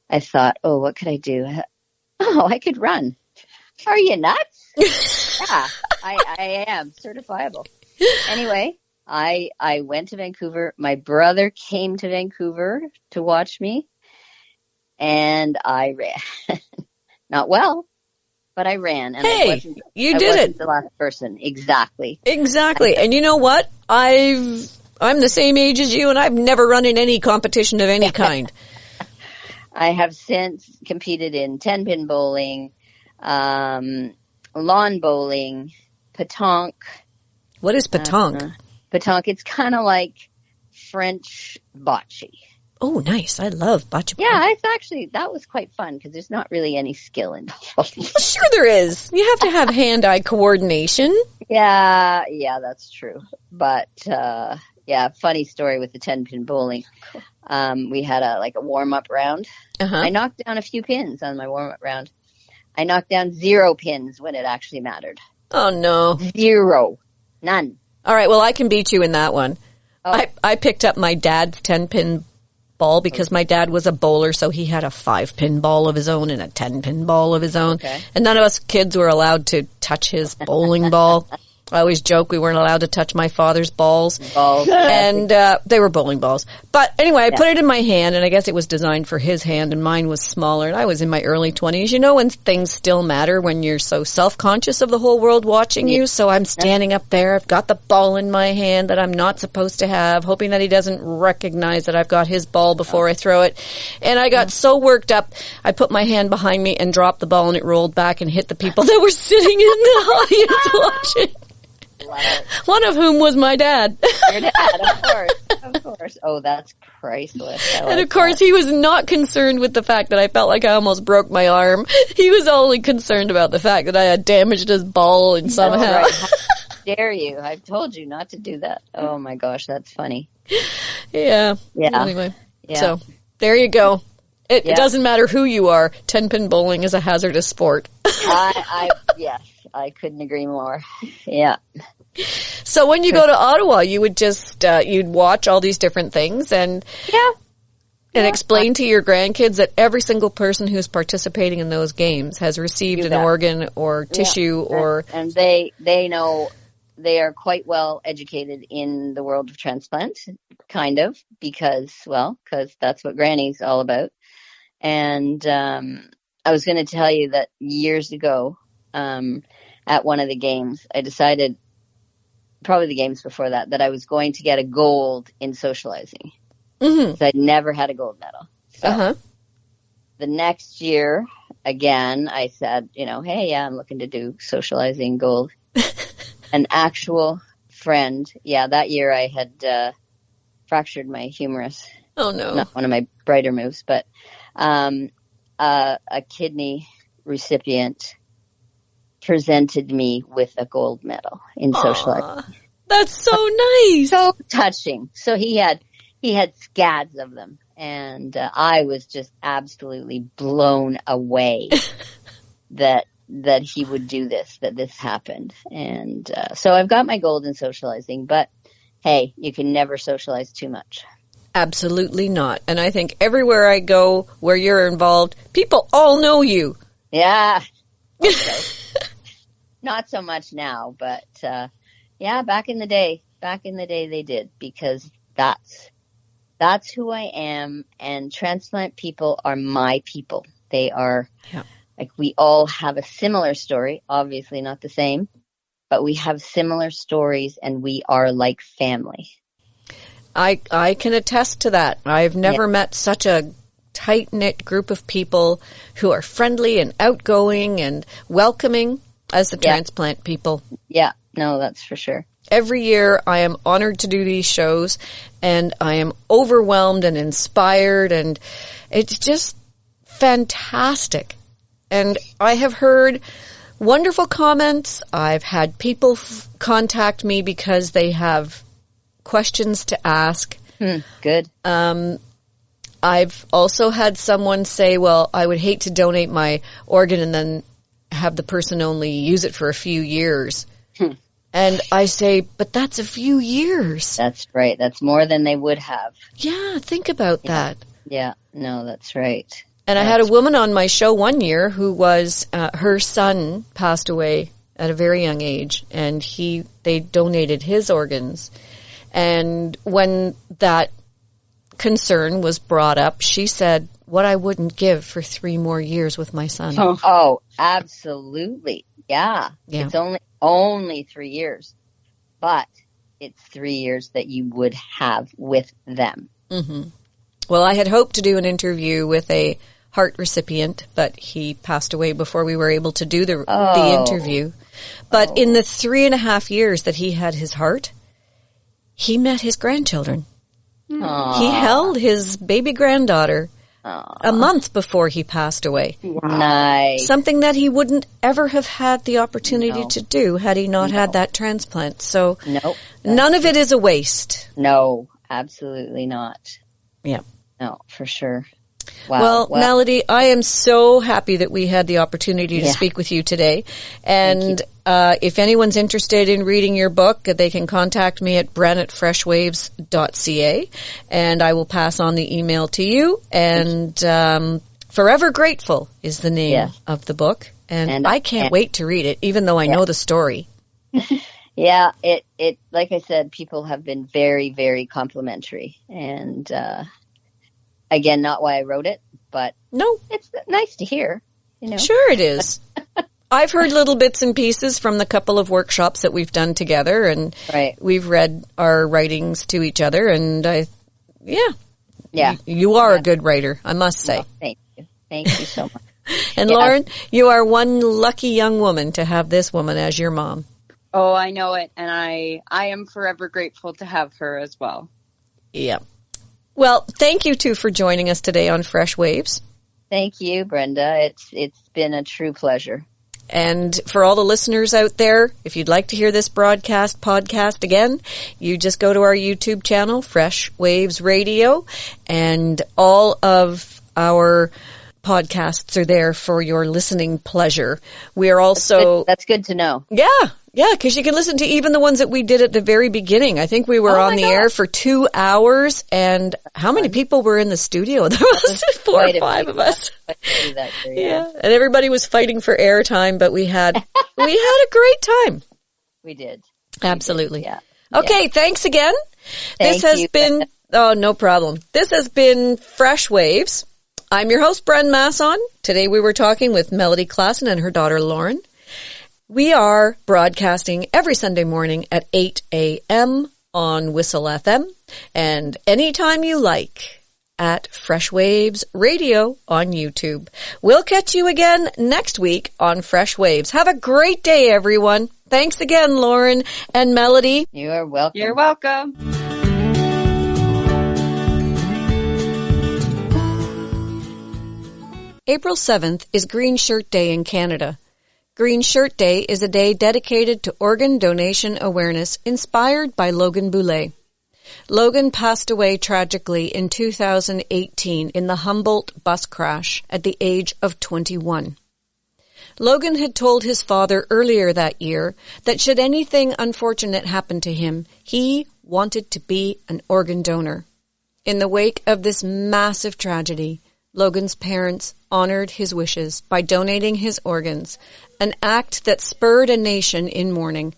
[SPEAKER 2] I thought, oh, what could I do? Oh, I could run. Are you nuts? Yeah, I am certifiable. Anyway, I went to Vancouver. My brother came to Vancouver to watch me, and I ran. Not well, but I ran. And
[SPEAKER 1] hey, you did it.
[SPEAKER 2] The last person. Exactly.
[SPEAKER 1] And you know what? I'm the same age as you, and I've never run in any competition of any kind.
[SPEAKER 2] I have since competed in 10-pin bowling, lawn bowling, pétanque.
[SPEAKER 1] What is pétanque?
[SPEAKER 2] Pétanque, it's kind of like French bocce.
[SPEAKER 1] Oh, nice. I love bocce.
[SPEAKER 2] Yeah, that was quite fun because there's not really any skill involved.
[SPEAKER 1] Well, sure there is. You have to have hand-eye coordination.
[SPEAKER 2] Yeah, that's true. But, funny story with the 10-pin bowling. We had a warm-up round. I knocked down a few pins on my warm-up round. I knocked down 0 pins when it actually mattered.
[SPEAKER 1] Oh, no.
[SPEAKER 2] 0. None.
[SPEAKER 1] All right, well, I can beat you in that one. Oh. I picked up my dad's 10-pin ball because my dad was a bowler, so he had a 5-pin ball of his own and a 10-pin ball of his own.
[SPEAKER 2] Okay.
[SPEAKER 1] And none of us kids were allowed to touch his bowling ball. I always joke we weren't allowed to touch my father's balls. And they were bowling balls. But anyway, I put it in my hand, and I guess it was designed for his hand, and mine was smaller, and I was in my early 20s. You know when things still matter, when you're so self-conscious of the whole world watching you? So I'm standing up there, I've got the ball in my hand that I'm not supposed to have, hoping that he doesn't recognize that I've got his ball before I throw it. And I got so worked up, I put my hand behind me and dropped the ball, and it rolled back and hit the people that were sitting in the audience watching. One of whom was my dad.
[SPEAKER 2] Your dad, of course. Oh, that's priceless.
[SPEAKER 1] And of course, he was not concerned with the fact that I felt like I almost broke my arm. He was only concerned about the fact that I had damaged his ball and somehow.
[SPEAKER 2] Right. How dare you? I've told you not to do that. Oh my gosh, that's funny.
[SPEAKER 1] Yeah. Anyway, so there you go. It doesn't matter who you are. 10-pin bowling is a hazardous sport.
[SPEAKER 2] Yes, I couldn't agree more. Yeah.
[SPEAKER 1] So when you go to Ottawa, you would just, you'd watch all these different things and explain to your grandkids that every single person who's participating in those games has received an organ or tissue
[SPEAKER 2] and they know they are quite well educated in the world of transplant, kind of, because that's what Granny's all about. And, I was going to tell you that years ago, at one of the games, I decided, probably the games before that I was going to get a gold in socializing. Mm-hmm. So I'd never had a gold medal. So the next year, again, I said, hey, I'm looking to do socializing gold. An actual friend. Yeah, that year I had fractured my humerus.
[SPEAKER 1] Oh, no.
[SPEAKER 2] Not one of my brighter moves, but a kidney recipient presented me with a gold medal in socializing.
[SPEAKER 1] That's so nice.
[SPEAKER 2] So touching. So he had scads of them, and I was just absolutely blown away that he would do this, that this happened. And so I've got my gold in socializing, but hey, you can never socialize too much.
[SPEAKER 1] Absolutely not. And I think everywhere I go where you're involved, people all know you.
[SPEAKER 2] Yeah. Okay. Not so much now, but back in the day they did, because that's who I am, and transplant people are my people. They are like, we all have a similar story, obviously not the same, but we have similar stories, and we are like family.
[SPEAKER 1] I can attest to that. I've never met such a tight-knit group of people who are friendly and outgoing and welcoming as the transplant people.
[SPEAKER 2] Yeah, no, that's for sure.
[SPEAKER 1] Every year I am honored to do these shows, and I am overwhelmed and inspired, and it's just fantastic. And I have heard wonderful comments. I've had people contact me because they have questions to ask.
[SPEAKER 2] Good.
[SPEAKER 1] I've also had someone say, well, I would hate to donate my organ and then have the person only use it for a few years. And I say, but that's a few years.
[SPEAKER 2] That's right. That's more than they would have.
[SPEAKER 1] Yeah, think about that.
[SPEAKER 2] Yeah, no, that's right.
[SPEAKER 1] And I had a woman on my show one year who was, her son passed away at a very young age, and they donated his organs. And when that concern was brought up, she said, what I wouldn't give for 3 more years with my son.
[SPEAKER 2] Oh, absolutely. Yeah. It's only 3 years, but it's 3 years that you would have with them.
[SPEAKER 1] Mm-hmm. Well, I had hoped to do an interview with a heart recipient, but he passed away before we were able to do the interview. But in the 3.5 years that he had his heart, he met his grandchildren.
[SPEAKER 2] Aww.
[SPEAKER 1] He held his baby granddaughter a month before he passed away.
[SPEAKER 2] Nice.
[SPEAKER 1] Something that he wouldn't ever have had the opportunity to do had he not had that transplant. So none of it is a waste.
[SPEAKER 2] No, absolutely not.
[SPEAKER 1] Yeah.
[SPEAKER 2] No, for sure. Wow.
[SPEAKER 1] Well, Melody, I am so happy that we had the opportunity to speak with you today. And if anyone's interested in reading your book, they can contact me at bren@freshwaves.ca, and I will pass on the email to you. And Forever Grateful is the name of the book. And I can't wait to read it, even though I know the story.
[SPEAKER 2] Yeah, it like I said, people have been very, very complimentary. And again, not why I wrote it, but
[SPEAKER 1] no,
[SPEAKER 2] it's nice to hear. You know?
[SPEAKER 1] Sure it is. I've heard little bits and pieces from the couple of workshops that we've done together, and we've read our writings to each other, and you are a good writer, I must say.
[SPEAKER 2] Well, thank you. Thank you so much.
[SPEAKER 1] And Lauren, you are one lucky young woman to have this woman as your mom.
[SPEAKER 3] Oh, I know it, and I am forever grateful to have her as well.
[SPEAKER 1] Yeah. Well, thank you two for joining us today on Fresh Waves.
[SPEAKER 2] Thank you, Brenda. It's been a true pleasure.
[SPEAKER 1] And for all the listeners out there, if you'd like to hear this podcast again, you just go to our YouTube channel, Fresh Waves Radio, and all of our podcasts are there for your listening pleasure. We are also...
[SPEAKER 2] That's good to know.
[SPEAKER 1] Yeah, because you can listen to even the ones that we did at the very beginning. I think we were on the air for 2 hours, and how many people were in the studio? There was 4 or 5 of us. Yeah, and everybody was fighting for airtime, but we had a great time.
[SPEAKER 2] We did.
[SPEAKER 1] Absolutely.
[SPEAKER 2] Yeah.
[SPEAKER 1] Okay, thanks again.
[SPEAKER 2] Thank you.
[SPEAKER 1] Oh, no problem. This has been Fresh Waves. I'm your host, Bren Masson. Today we were talking with Melody Klassen and her daughter, Lauren. We are broadcasting every Sunday morning at 8 a.m. on Whistle FM, and anytime you like at Fresh Waves Radio on YouTube. We'll catch you again next week on Fresh Waves. Have a great day, everyone. Thanks again, Lauren and Melody.
[SPEAKER 2] You are welcome.
[SPEAKER 3] You're welcome.
[SPEAKER 1] April 7th is Green Shirt Day in Canada. Green Shirt Day is a day dedicated to organ donation awareness inspired by Logan Boulet. Logan passed away tragically in 2018 in the Humboldt bus crash at the age of 21. Logan had told his father earlier that year that should anything unfortunate happen to him, he wanted to be an organ donor. In the wake of this massive tragedy, Logan's parents honored his wishes by donating his organs, an act that spurred a nation in mourning.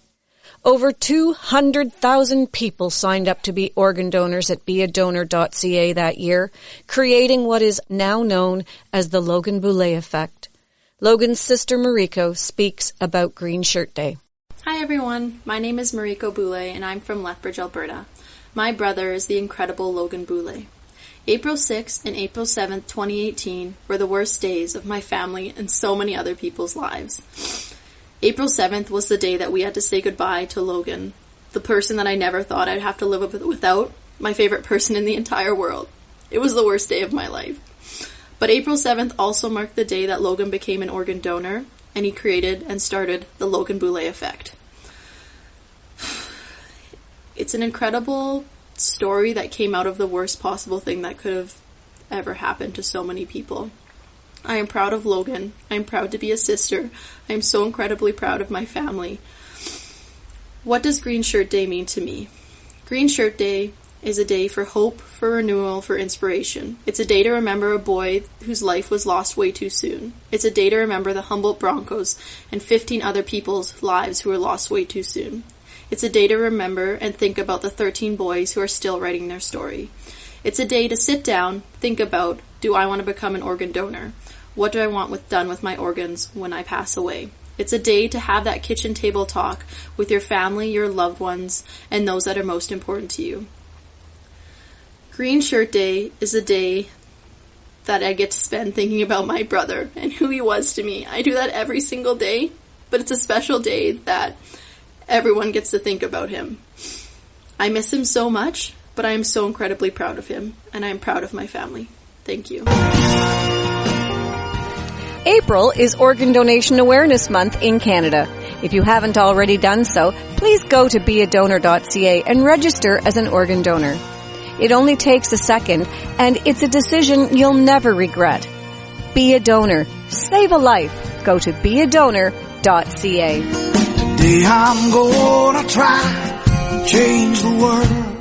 [SPEAKER 1] Over 200,000 people signed up to be organ donors at beadonor.ca that year, creating what is now known as the Logan Boulet effect. Logan's sister Mariko speaks about Green Shirt Day.
[SPEAKER 4] Hi everyone, my name is Mariko Boulet and I'm from Lethbridge, Alberta. My brother is the incredible Logan Boulet. April 6th and April 7th, 2018 were the worst days of my family and so many other people's lives. April 7th was the day that we had to say goodbye to Logan, the person that I never thought I'd have to live without, my favorite person in the entire world. It was the worst day of my life. But April 7th also marked the day that Logan became an organ donor, and he created and started the Logan Boulet effect. It's an incredible story that came out of the worst possible thing that could have ever happened to so many people. I am proud of Logan. I am proud to be a sister. I am so incredibly proud of my family. What does Green Shirt Day mean to me? Green Shirt Day is a day for hope, for renewal, for inspiration. It's a day to remember a boy whose life was lost way too soon. It's a day to remember the Humboldt Broncos and 15 other people's lives who were lost way too soon. It's a day to remember and think about the 13 boys who are still writing their story. It's a day to sit down, think about, do I want to become an organ donor? What do I want done with my organs when I pass away? It's a day to have that kitchen table talk with your family, your loved ones, and those that are most important to you. Green Shirt Day is a day that I get to spend thinking about my brother and who he was to me. I do that every single day, but it's a special day that everyone gets to think about him. I miss him so much, but I am so incredibly proud of him, and I am proud of my family. Thank you.
[SPEAKER 1] April is Organ Donation Awareness Month in Canada. If you haven't already done so, please go to beadonor.ca and register as an organ donor. It only takes a second, and it's a decision you'll never regret. Be a donor. Save a life. Go to beadonor.ca.
[SPEAKER 5] Today I'm gonna try to change the world.